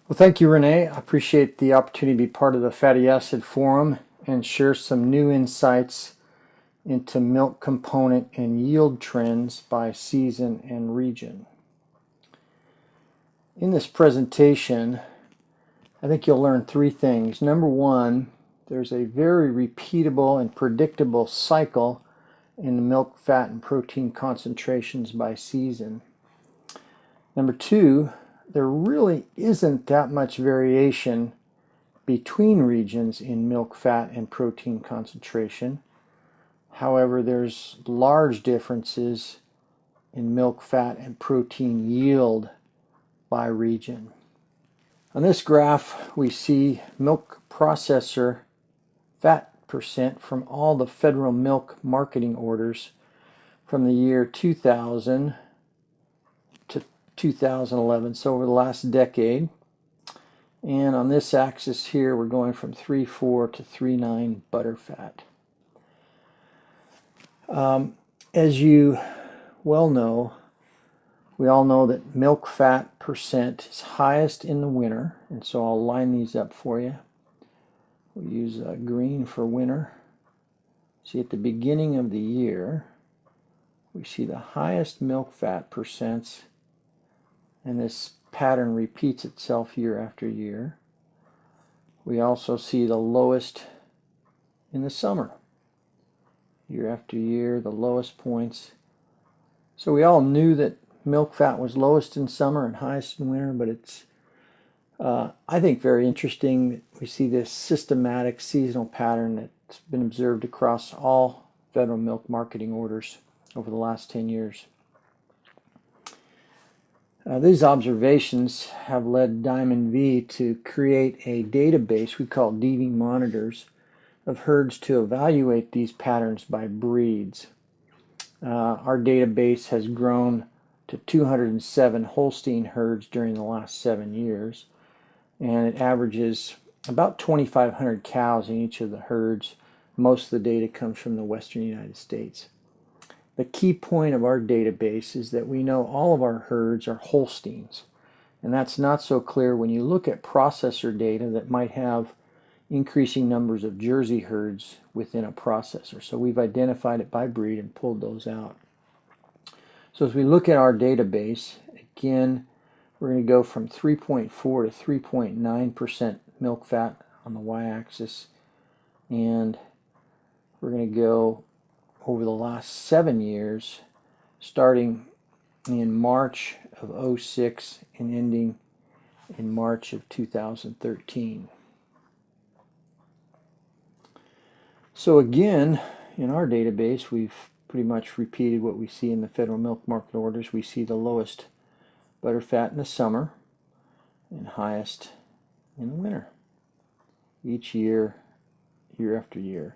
Well, thank you, Renee. I appreciate the opportunity to be part of the Fatty Acid Forum and share some new insights into milk component and yield trends by season and region. In this presentation, I think you'll learn three things. Number one, there's a very repeatable and predictable cycle in the milk, fat, and protein concentrations by season. Number two, there really isn't that much variation between regions in milk, fat, and protein concentration. However, there's large differences in milk, fat, and protein yield by region. On this graph, we see milk processor fat percent from all the federal milk marketing orders from the year 2000 to 2011, so over the last decade. And on this axis here, we're going from 3.4 to 3.9 butterfat. As you well know, we all know that milk fat percent is highest in the winter, and so I'll line these up for you. We'll use green for winter. See, at the beginning of the year, we see the highest milk fat percents, and this pattern repeats itself year after year. We also see the lowest in the summer. Year after year, the lowest points. So we all knew that milk fat was lowest in summer and highest in winter, but it's, I think, very interesting that we see this systematic seasonal pattern that's been observed across all federal milk marketing orders over the last 10 years. These observations have led Diamond V to create a database we call DV monitors of herds to evaluate these patterns by breeds. Our database has grown to 207 Holstein herds during the last 7 years, and it averages about 2,500 cows in each of the herds. Most of the data comes from the western United States. The key point of our database is that we know all of our herds are Holsteins, and that's not so clear when you look at processor data that might have increasing numbers of Jersey herds within a processor. So we've identified it by breed and pulled those out. So as we look at our database, again, we're going to go from 3.4 to 3.9% milk fat on the y-axis, and we're going to go over the last 7 years, starting in March of 06 and ending in March of 2013. So again, in our database, we've pretty much repeated what we see in the federal milk market orders. We see the lowest butterfat in the summer and highest in the winter, each year, year after year.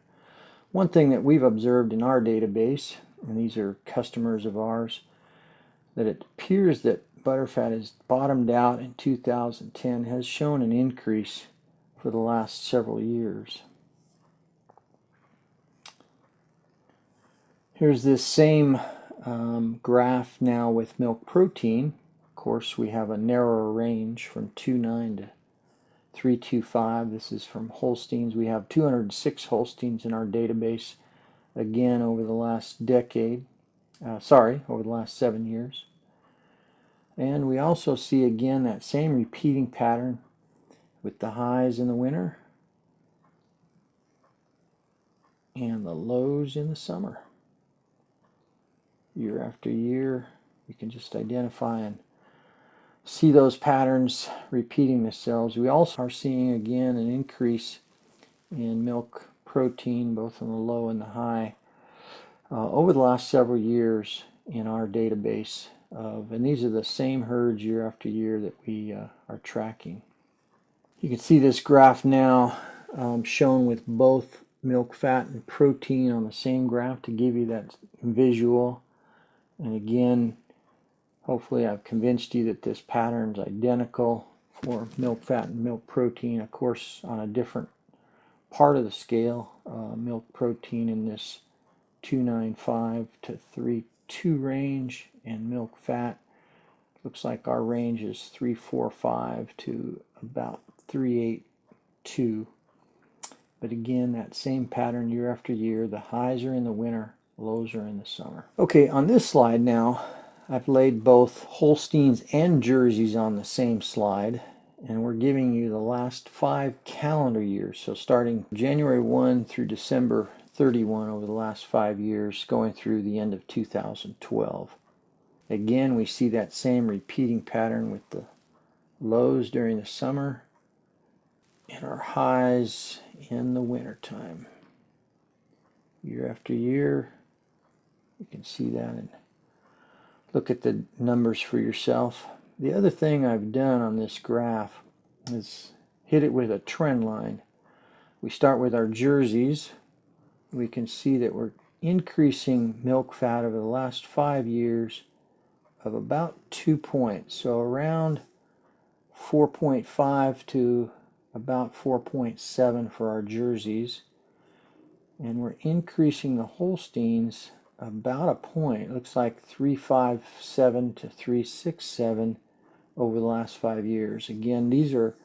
One thing that we've observed in our database, and these are customers of ours, that it appears that butterfat has bottomed out in 2010, has shown an increase for the last several years. Here's this same graph now with milk protein. Of course, we have a narrower range from 2.9 to 3.25. This is from Holsteins. We have 206 Holsteins in our database, again over the last decade. Over the last 7 years. And we also see again that same repeating pattern with the highs in the winter and the lows in the summer. Year after year, you can just identify and see those patterns repeating themselves. We also are seeing again an increase in milk protein, both on the low and the high, over the last several years in our database. And these are the same herds year after year that we are tracking. You can see this graph now shown with both milk fat and protein on the same graph to give you that visual. And again, hopefully I've convinced you that this pattern is identical for milk fat and milk protein, of course on a different part of the scale. Milk protein in this 2.95 to 3.2 range, and milk fat Looks like our range is 345 to about 382. But again, that same pattern year after year. The highs are in the winter, lows are in the summer. Okay, on this slide now, I've laid both Holsteins and Jerseys on the same slide, and we're giving you the last 5 calendar years. So starting January 1 through December 31 over the last 5 years, going through the end of 2012. Again, we see that same repeating pattern with the lows during the summer and our highs in the winter time. Year after year, you can see that, and look at the numbers for yourself. The other thing I've done on this graph is hit it with a trend line. We start with our Jerseys. We can see that we're increasing milk fat over the last 5 years of about 2 points. So around 4.5 to about 4.7 for our Jerseys. And we're increasing the Holsteins about a point. It looks like 357 to 367 over the last 5 years. Again, these are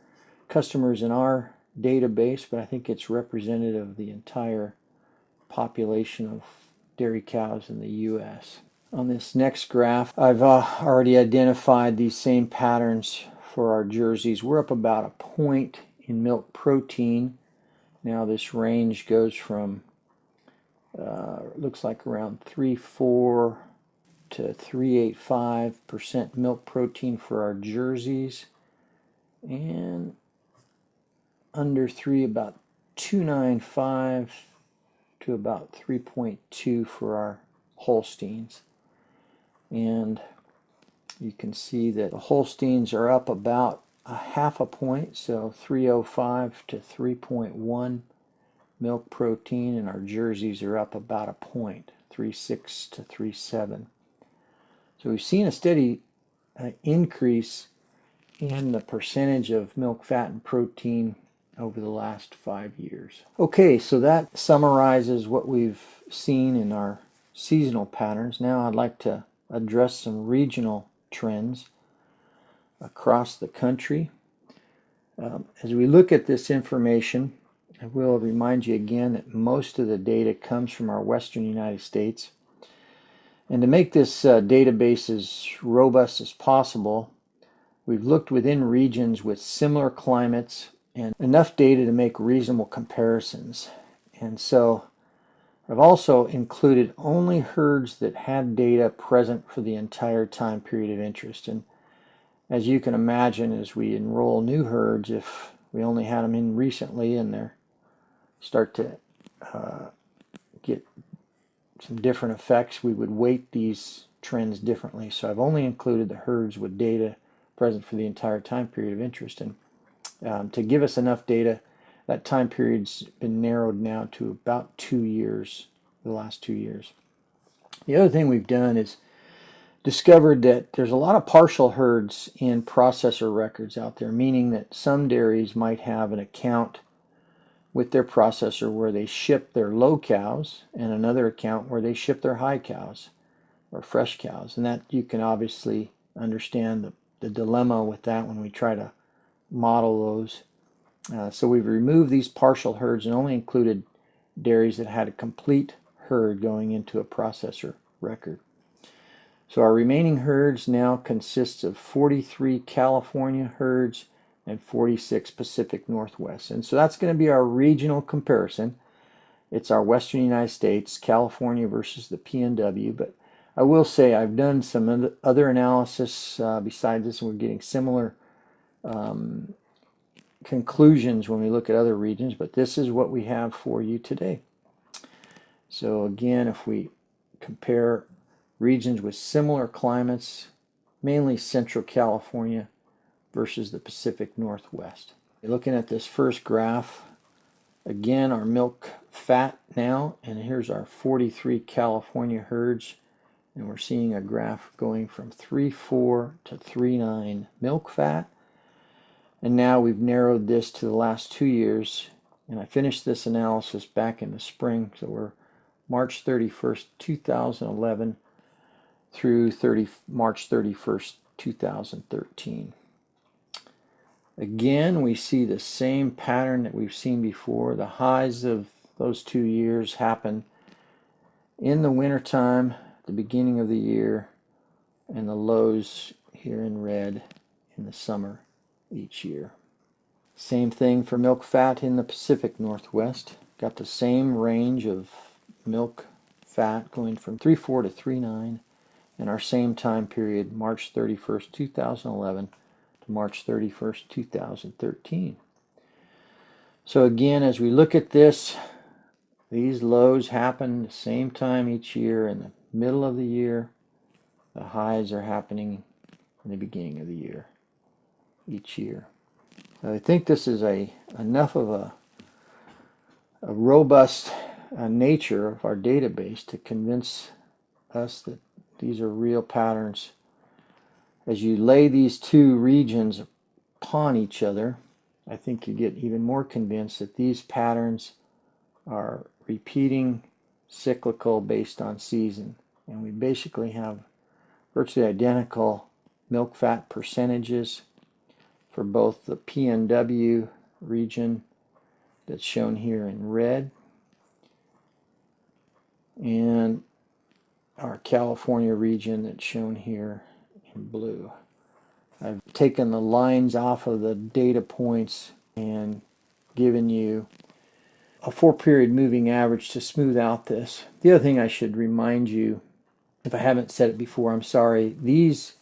customers in our database, but I think it's representative of the entire population of dairy cows in the U.S. On this next graph, I've already identified these same patterns for our Jerseys. We're up about a point in milk protein. Now this range goes from looks like around 3.4 to 3.85% milk protein for our Jerseys, and under 3 about 2.95 to about 3.2 for our Holsteins. And you can see that the Holsteins are up about a half a point, so 3.05 to 3.1 milk protein, and our Jerseys are up about a point, 3.6 to 3.7. So we've seen a steady increase in the percentage of milk, fat, and protein over the last 5 years. Okay, so that summarizes what we've seen in our seasonal patterns. Now I'd like to address some regional trends across the country. As we look at this information, I will remind you again that most of the data comes from our western United States. And to make this database as robust as possible, we've looked within regions with similar climates and enough data to make reasonable comparisons. And so I've also included only herds that had data present for the entire time period of interest. And as you can imagine, as we enroll new herds, if we only had them in recently and they're start to get some different effects, we would weight these trends differently. So I've only included the herds with data present for the entire time period of interest. And to give us enough data, that time period's been narrowed now to about 2 years, the last 2 years. The other thing we've done is discovered that there's a lot of partial herds in processor records out there, meaning that some dairies might have an account with their processor where they ship their low cows and another account where they ship their high cows or fresh cows. And that you can obviously understand the dilemma with that when we try to model those. So we've removed these partial herds and only included dairies that had a complete herd going into a processor record. So our remaining herds now consists of 43 California herds and 46 Pacific Northwest. And so that's going to be our regional comparison. It's our western United States, California versus the PNW. But I will say I've done some other analysis besides this, and we're getting similar conclusions when we look at other regions. But this is what we have for you today. So again, if we compare regions with similar climates, mainly Central California versus the Pacific Northwest. Looking at this first graph, again our milk fat now, and here's our 43 California herds, and we're seeing a graph going from 3.4 to 3.9 milk fat. And now we've narrowed this to the last 2 years, and I finished this analysis back in the spring, so we're March 31st, 2011 through March 31st, 2013. Again, we see the same pattern that we've seen before. The highs of those 2 years happen in the wintertime, the beginning of the year, and the lows here in red in the summer each year. Same thing for milk fat in the Pacific Northwest. Got the same range of milk fat going from 3.4 to 3.9 in our same time period, March 31st, 2011 to March 31st, 2013. So again, as we look at this, these lows happen the same time each year in the middle of the year. The highs are happening in the beginning of the year each year. So I think this is enough of a robust nature of our database to convince us that these are real patterns. As you lay these two regions upon each other, I think you get even more convinced that these patterns are repeating, cyclical, based on season. And we basically have virtually identical milk fat percentages for both the PNW region that's shown here in red and our California region that's shown here in blue. I've taken the lines off of the data points and given you a 4-period moving average to smooth out this. The other thing I should remind you, if I haven't said it before, I'm sorry, these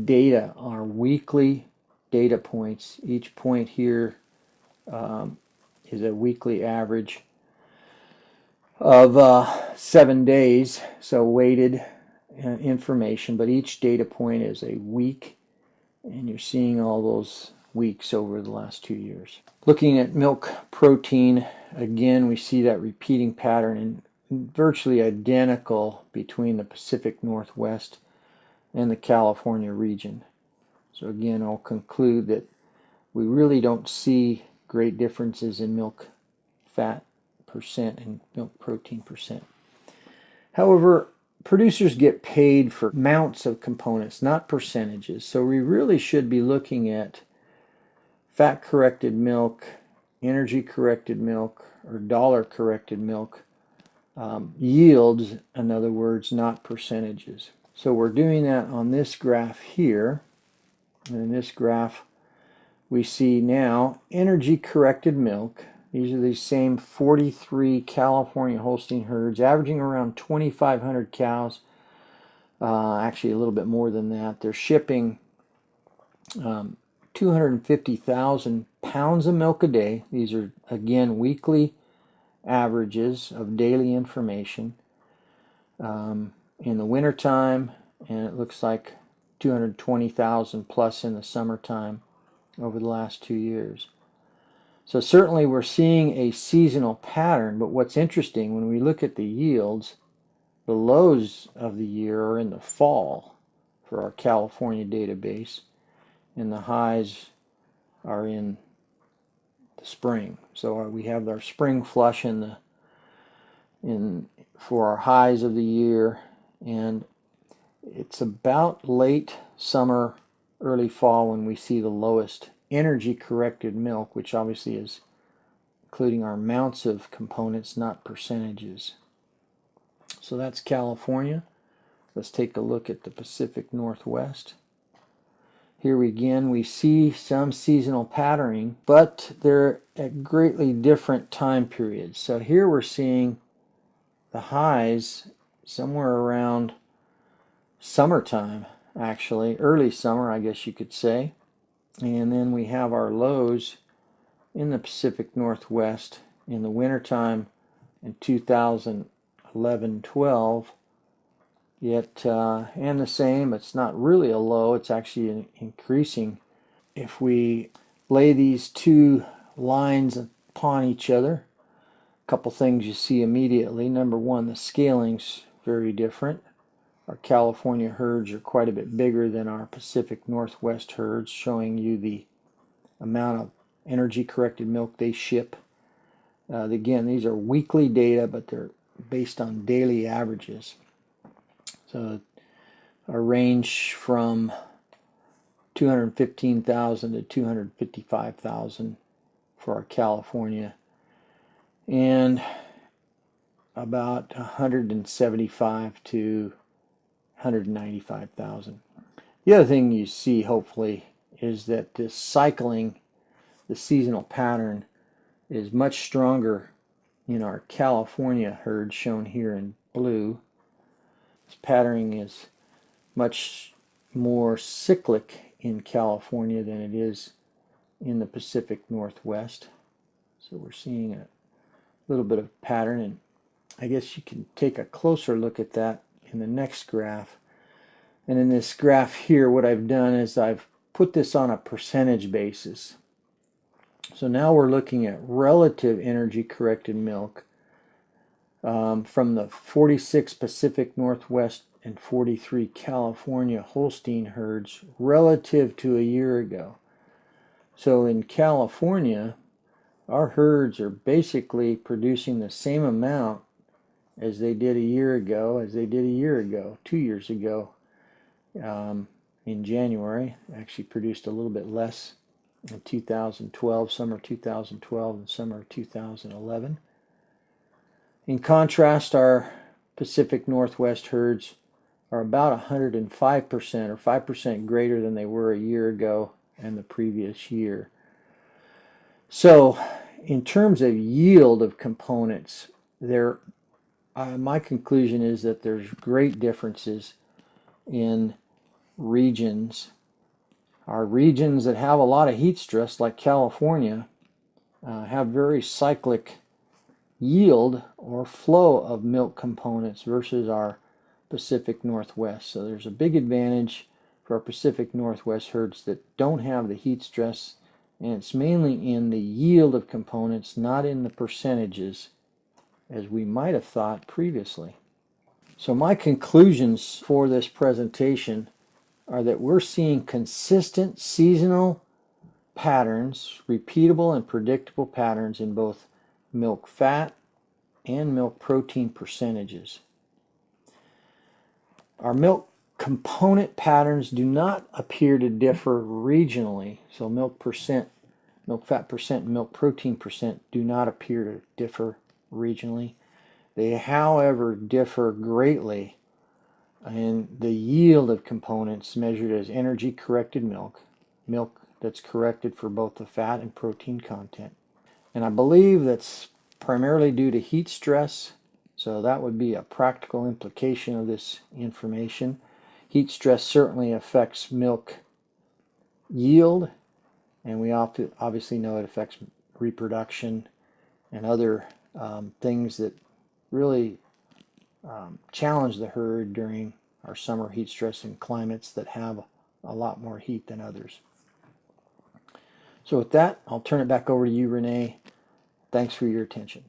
data are weekly data points. Each point here is a weekly average of 7 days, so weighted information, but each data point is a week, and you're seeing all those weeks over the last 2 years. Looking at milk protein, again, we see that repeating pattern and virtually identical between the Pacific Northwest and the California region. So again, I'll conclude that we really don't see great differences in milk fat percent and milk protein percent. However, producers get paid for amounts of components, not percentages. So we really should be looking at fat-corrected milk, energy-corrected milk, or dollar-corrected milk yields, in other words, not percentages. So we're doing that on this graph here. And in this graph, we see now energy-corrected milk. These are these same 43 California Holstein herds, averaging around 2,500 cows. Actually, a little bit more than that. They're shipping 250,000 pounds of milk a day. These are, again, weekly averages of daily information. In the wintertime, and it looks like 220,000 plus in the summertime over the last 2 years. So certainly we're seeing a seasonal pattern, but what's interesting, when we look at the yields, the lows of the year are in the fall for our California database, and the highs are in the spring. So we have our spring flush for our highs of the year, and it's about late summer, early fall when we see the lowest energy-corrected milk, which obviously is including our amounts of components, not percentages. So that's California. Let's take a look at the Pacific Northwest. Here again we see some seasonal patterning, but they're at greatly different time periods. So here we're seeing the highs somewhere around summertime, actually, early summer, I guess you could say. And then we have our lows in the Pacific Northwest in the wintertime in 2011-12. Yet, and the same, it's not really a low, it's actually increasing. If we lay these two lines upon each other, a couple things you see immediately. Number one, the scaling's very different. Our California herds are quite a bit bigger than our Pacific Northwest herds, showing you the amount of energy-corrected milk they ship. Again, these are weekly data, but they're based on daily averages. So our range from 215,000 to 255,000 for our California, and about 175 to 195,000. The other thing you see, hopefully, is that this cycling, the seasonal pattern, is much stronger in our California herd, shown here in blue. This patterning is much more cyclic in California than it is in the Pacific Northwest. So we're seeing a little bit of pattern, and I guess you can take a closer look at that in the next graph. And in this graph here, what I've done is I've put this on a percentage basis. So now we're looking at relative energy corrected milk from the 46 Pacific Northwest and 43 California Holstein herds relative to a year ago. So in California, our herds are basically producing the same amount as they did a year ago, 2 years ago. In January, actually produced a little bit less in 2012, summer 2012 and summer 2011. In contrast, our Pacific Northwest herds are about 105% or 5% greater than they were a year ago and the previous year. So in terms of yield of components, my conclusion is that there's great differences in regions. Our regions that have a lot of heat stress, like California, have very cyclic yield or flow of milk components versus our Pacific Northwest. So there's a big advantage for our Pacific Northwest herds that don't have the heat stress, and it's mainly in the yield of components, not in the percentages as we might have thought previously. So my conclusions for this presentation are that we're seeing consistent seasonal patterns, repeatable and predictable patterns in both milk fat and milk protein percentages. Our milk component patterns do not appear to differ regionally. So milk percent, milk fat percent, milk protein percent do not appear to differ regionally. They, however, differ greatly in the yield of components measured as energy corrected milk, milk that's corrected for both the fat and protein content. And I believe that's primarily due to heat stress, so that would be a practical implication of this information. Heat stress certainly affects milk yield, and we obviously know it affects reproduction and other things that really challenge the herd during our summer heat stress in climates that have a lot more heat than others. So with that, I'll turn it back over to you, Renee. Thanks for your attention.